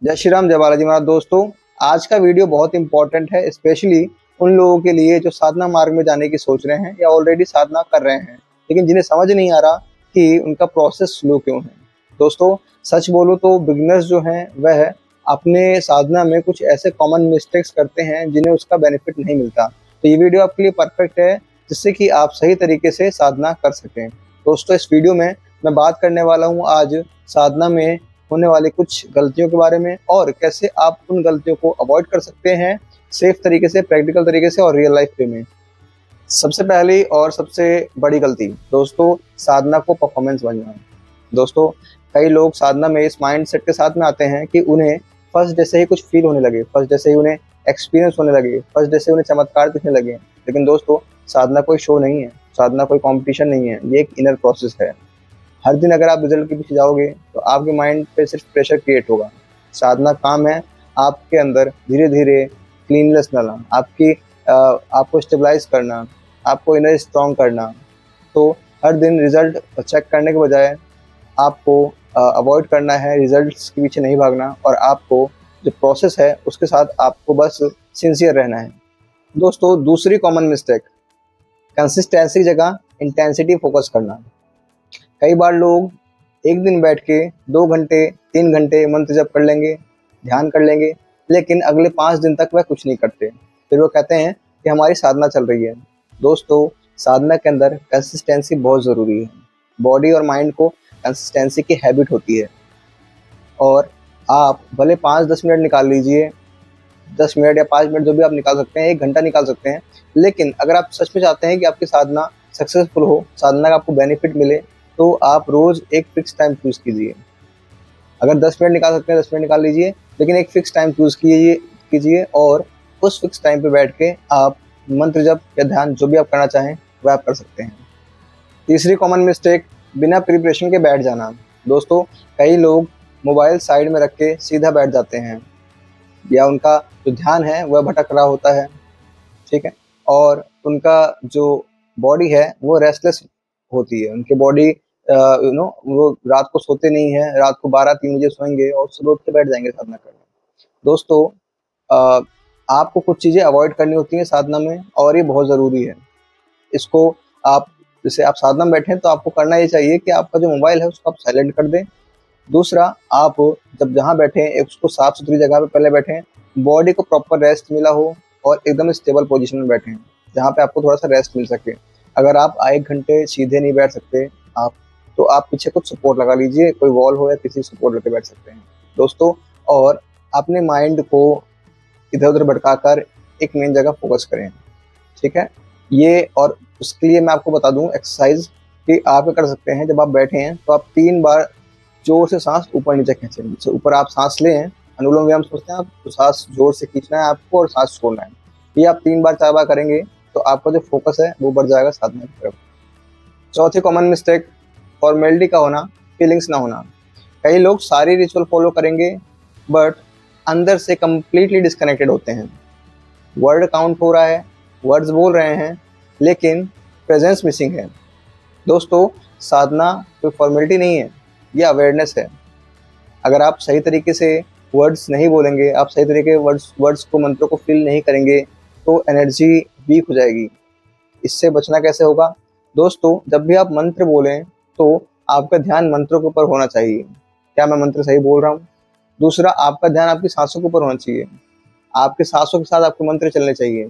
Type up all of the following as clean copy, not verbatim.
जय श्री राम, जय बालाजी महाराज। दोस्तों, आज का वीडियो बहुत इंपॉर्टेंट है, स्पेशली उन लोगों के लिए जो साधना मार्ग में जाने की सोच रहे हैं या ऑलरेडी साधना कर रहे हैं, लेकिन जिन्हें समझ नहीं आ रहा कि उनका प्रोसेस स्लो क्यों है। दोस्तों, सच बोलो तो बिगिनर्स जो हैं वह अपने साधना में कुछ ऐसे कॉमन मिस्टेक्स करते हैं जिन्हें उसका बेनिफिट नहीं मिलता। तो ये वीडियो आपके लिए परफेक्ट है, जिससे कि आप सही तरीके से साधना कर सकें। दोस्तों, इस वीडियो में मैं बात करने वाला हूँ आज साधना में होने वाली कुछ गलतियों के बारे में और कैसे आप उन गलतियों को अवॉइड कर सकते हैं सेफ तरीके से, प्रैक्टिकल तरीके से और रियल लाइफ वे में। सबसे पहली और सबसे बड़ी गलती दोस्तों, साधना को परफॉर्मेंस बनना। दोस्तों, कई लोग साधना में इस माइंडसेट के साथ में आते हैं कि उन्हें फर्स्ट डे से ही कुछ फील होने लगे, फर्स्ट डे से ही उन्हें एक्सपीरियंस होने लगे, फर्स्ट डे से उन्हें चमत्कार दिखने लगे। लेकिन दोस्तों, साधना कोई शो नहीं है, साधना कोई कॉम्पिटिशन नहीं है, ये एक इनर प्रोसेस है। हर दिन अगर आप रिजल्ट के पीछे जाओगे तो आपके माइंड पे सिर्फ प्रेशर क्रिएट होगा। साधना काम है आपके अंदर धीरे धीरे क्लीननेस लाना, आपको स्टेबलाइज करना, आपको इनर स्ट्रॉन्ग करना। तो हर दिन रिजल्ट चेक करने के बजाय आपको अवॉइड करना है, रिजल्ट्स के पीछे नहीं भागना, और आपको जो प्रोसेस है उसके साथ आपको बस सिंसियर रहना है। दोस्तों, दूसरी कॉमन मिस्टेक, कंसिस्टेंसी की जगह इंटेंसिटी फोकस करना। कई बार लोग एक दिन बैठ के 2 घंटे 3 घंटे मंत्र जप कर लेंगे, ध्यान कर लेंगे, लेकिन अगले 5 दिन तक वह कुछ नहीं करते। फिर वो कहते हैं कि हमारी साधना चल रही है। दोस्तों, साधना के अंदर कंसिस्टेंसी बहुत ज़रूरी है। बॉडी और माइंड को कंसिस्टेंसी की हैबिट होती है, और आप भले 5-10 मिनट निकाल लीजिए, 10 मिनट या 5 मिनट जो भी आप निकाल सकते हैं, 1 घंटा निकाल सकते हैं, लेकिन अगर आप सच में चाहते हैं कि आपकी साधना सक्सेसफुल हो, साधना का आपको बेनिफिट मिले, तो आप रोज़ एक फिक्स टाइम चूज़ कीजिए। अगर 10 मिनट निकाल सकते हैं 10 मिनट निकाल लीजिए, लेकिन एक फिक्स टाइम चूज़ कीजिए और उस फिक्स टाइम पे बैठ के आप मंत्र जप या ध्यान जो भी आप करना चाहें वह आप कर सकते हैं। तीसरी कॉमन मिस्टेक, बिना प्रिपरेशन के बैठ जाना। दोस्तों, कई लोग मोबाइल साइड में रख के सीधा बैठ जाते हैं, या उनका जो ध्यान है वह भटक रहा होता है, ठीक है, और उनका जो बॉडी है वो रेस्टलेस होती है। उनकी बॉडी वो रात को सोते नहीं है, रात को 12-3 बजे सोएंगे और सुबह उठ के बैठ जाएंगे साधना करने। दोस्तों, अ, आपको कुछ चीज़ें अवॉइड करनी होती हैं साधना में, और ये बहुत ज़रूरी है। इसको आप जैसे आप साधना में बैठें तो आपको करना ये चाहिए कि आपका जो मोबाइल है उसको आप साइलेंट कर दें। दूसरा, आप जब जहाँ बैठें उसको साफ सुथरी जगह पे पहले बैठें, बॉडी को प्रॉपर रेस्ट मिला हो और एकदम स्टेबल पोजीशन में बैठें जहाँ पे आपको थोड़ा सा रेस्ट मिल सके। अगर आप 1 घंटे सीधे नहीं बैठ सकते आप, तो आप पीछे कुछ सपोर्ट लगा लीजिए, कोई वॉल हो या किसी सपोर्ट लेके बैठ सकते हैं दोस्तों। और अपने माइंड को इधर उधर भटकाकर एक मेन जगह फोकस करें, ठीक है। ये, और उसके लिए मैं आपको बता दूं एक्सरसाइज कि आप क्या कर सकते हैं। जब आप बैठे हैं तो आप 3 बार जोर से सांस ऊपर नीचे खींचें। जैसे ऊपर आप सांस लें, अनुलोम विलोम सोचते हैं आप, तो सांस जोर से खींचना है आपको और सांस छोड़ना है। ये आप 3 बार 4 बार करेंगे तो आपका जो फोकस है वो बढ़ जाएगा साधना की तरफ। चौथी कॉमन मिस्टेक, फॉर्मेलिटी का होना, फीलिंग्स ना होना। कई लोग सारी रिचुअल फॉलो करेंगे बट अंदर से कंप्लीटली डिस्कनेक्टेड होते हैं। वर्ड काउंट हो रहा है, वर्ड्स बोल रहे हैं, लेकिन प्रेजेंस मिसिंग है। दोस्तों, साधना कोई फॉर्मेलिटी नहीं है, ये अवेयरनेस है। अगर आप सही तरीके से वर्ड्स नहीं बोलेंगे, आप सही तरीके वर्ड्स को, मंत्रों को फील नहीं करेंगे, तो एनर्जी वीक हो जाएगी। इससे बचना कैसे होगा? दोस्तों, जब भी आप मंत्र बोलें तो आपका ध्यान मंत्रों के ऊपर होना चाहिए। क्या मैं मंत्र सही बोल रहा हूँ? दूसरा, आपका ध्यान आपकी सांसों के ऊपर होना चाहिए। आपके सांसों के साथ आपके मंत्र चलने चाहिए।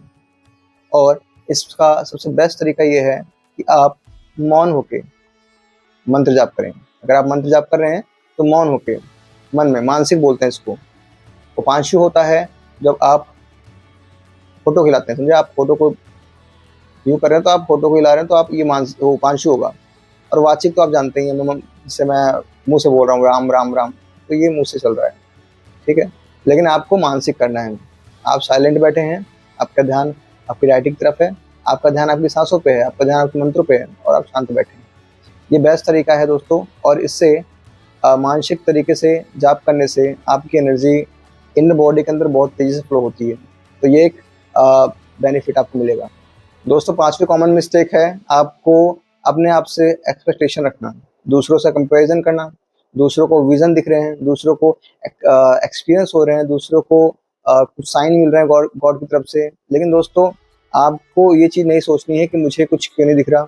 और इसका सबसे बेस्ट तरीका ये है कि आप मौन होके मंत्र जाप करें। अगर आप मंत्र जाप कर रहे हैं तो मौन होके मन में, मानसिक बोलते हैं इसको। उपांशु होता है जब आप फोटो खिलाते हैं, समझे, आप फोटो को यूँ कर रहे हैं तो आप फोटो को हिला रहे हैं, तो आप ये उपांशु होगा। और वाचिक तो आप जानते ही हैं, जैसे मैं मुंह से बोल रहा हूँ राम राम राम, तो ये मुंह से चल रहा है, ठीक है। लेकिन आपको मानसिक करना है। आप साइलेंट बैठे हैं, आपका ध्यान आपकी राइटिंग की तरफ है, आपका ध्यान आपकी सांसों पे है, आपका ध्यान आपके मंत्रों पे है, और आप शांत बैठे हैं। ये बेस्ट तरीका है दोस्तों, और इससे मानसिक तरीके से जाप करने से आपकी एनर्जी इन बॉडी के अंदर बहुत तेज़ी से फ्लो होती है। तो ये एक बेनिफिट आपको मिलेगा। दोस्तों, 5वीं कॉमन मिस्टेक है आपको अपने आप से एक्सपेक्टेशन रखना, दूसरों से कंपैरिजन करना। दूसरों को विजन दिख रहे हैं, दूसरों को एक्सपीरियंस हो रहे हैं, दूसरों को कुछ साइन मिल रहे हैं गॉड गॉड की तरफ से। लेकिन दोस्तों आपको ये चीज़ नहीं सोचनी है कि मुझे कुछ क्यों नहीं दिख रहा,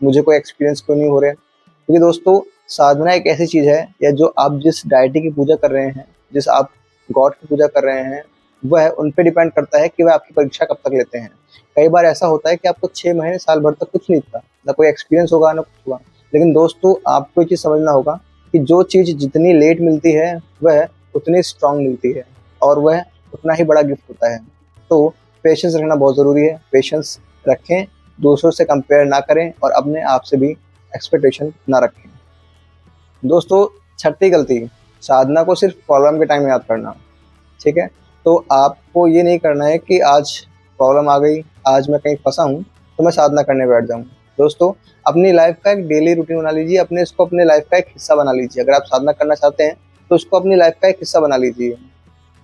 मुझे कोई एक्सपीरियंस क्यों नहीं हो रहा है। क्योंकि दोस्तों साधना एक ऐसी चीज़ है, या जो आप जिस डायटी की पूजा कर रहे हैं, जिस आप गॉड की पूजा कर रहे हैं, वह उन पे डिपेंड करता है कि वह आपकी परीक्षा कब तक लेते हैं। कई बार ऐसा होता है कि आपको 6 महीने, साल भर तक कुछ नहीं दिखता, ना कोई एक्सपीरियंस होगा, ना कुछ होगा। लेकिन दोस्तों आपको ये चीज़ समझना होगा कि जो चीज़ जितनी लेट मिलती है, वह उतनी स्ट्रांग मिलती है और वह उतना ही बड़ा गिफ्ट होता है। तो पेशेंस रखना बहुत ज़रूरी है। पेशेंस रखें, दूसरों से कंपेयर ना करें और अपने आप से भी एक्सपेक्टेशन ना रखें। दोस्तों छठी गलती, साधना को सिर्फ प्रॉब्लम के टाइम याद करना। ठीक है, तो आपको ये नहीं करना है कि आज प्रॉब्लम आ गई, आज मैं कहीं फंसा हूँ तो मैं साधना करने बैठ जाऊँ। दोस्तों अपनी लाइफ का एक डेली रूटीन बना लीजिए, इसको अपने लाइफ का एक हिस्सा बना लीजिए। अगर आप साधना करना चाहते हैं तो उसको अपनी लाइफ का एक हिस्सा बना लीजिए।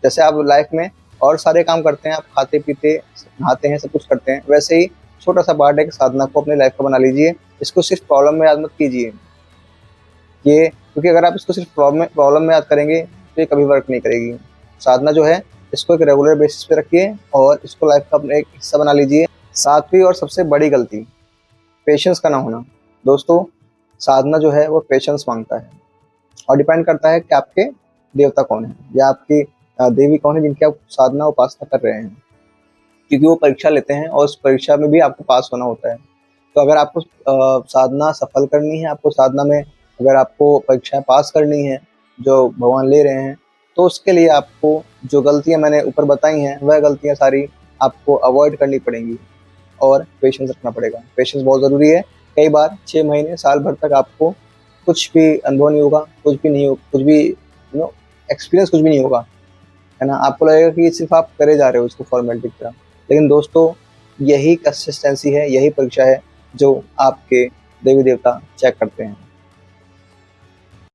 जैसे आप लाइफ में और सारे काम करते हैं, आप खाते पीते नहाते हैं, सब कुछ करते हैं, वैसे ही छोटा सा पार्ट है कि साधना को अपनी लाइफ का बना लीजिए। इसको सिर्फ प्रॉब्लम में याद मत कीजिए, ये क्योंकि अगर आप इसको सिर्फ प्रॉब्लम में याद करेंगे तो ये कभी वर्क नहीं करेगी। साधना जो है इसको एक रेगुलर बेसिस पे रखिए और इसको लाइफ का अपना एक हिस्सा बना लीजिए। सातवीं और सबसे बड़ी गलती, पेशेंस का ना होना। दोस्तों साधना जो है वो पेशेंस मांगता है और डिपेंड करता है कि आपके देवता कौन है या आपकी देवी कौन है जिनकी आप साधना उपासना कर रहे हैं, क्योंकि वो परीक्षा लेते हैं और उस परीक्षा में भी आपको पास होना होता है। तो अगर आपको साधना सफल करनी है, आपको साधना में अगर आपको परीक्षाएं पास करनी है जो भगवान ले रहे हैं, तो उसके लिए आपको जो गलतियां मैंने ऊपर बताई हैं वह गलतियां सारी आपको अवॉइड करनी पड़ेंगी और पेशेंस रखना पड़ेगा। पेशेंस बहुत ज़रूरी है। कई बार 6 महीने, साल भर तक आपको कुछ भी अनुभव नहीं होगा, कुछ भी नहीं होगा, कुछ भी एक्सपीरियंस कुछ भी नहीं होगा, है ना। आपको लगेगा कि सिर्फ आप करे जा रहे हो इसको फॉर्मेलिटी की तरह। लेकिन दोस्तों यही कंसिस्टेंसी है, यही परीक्षा है जो आपके देवी देवता चेक करते हैं।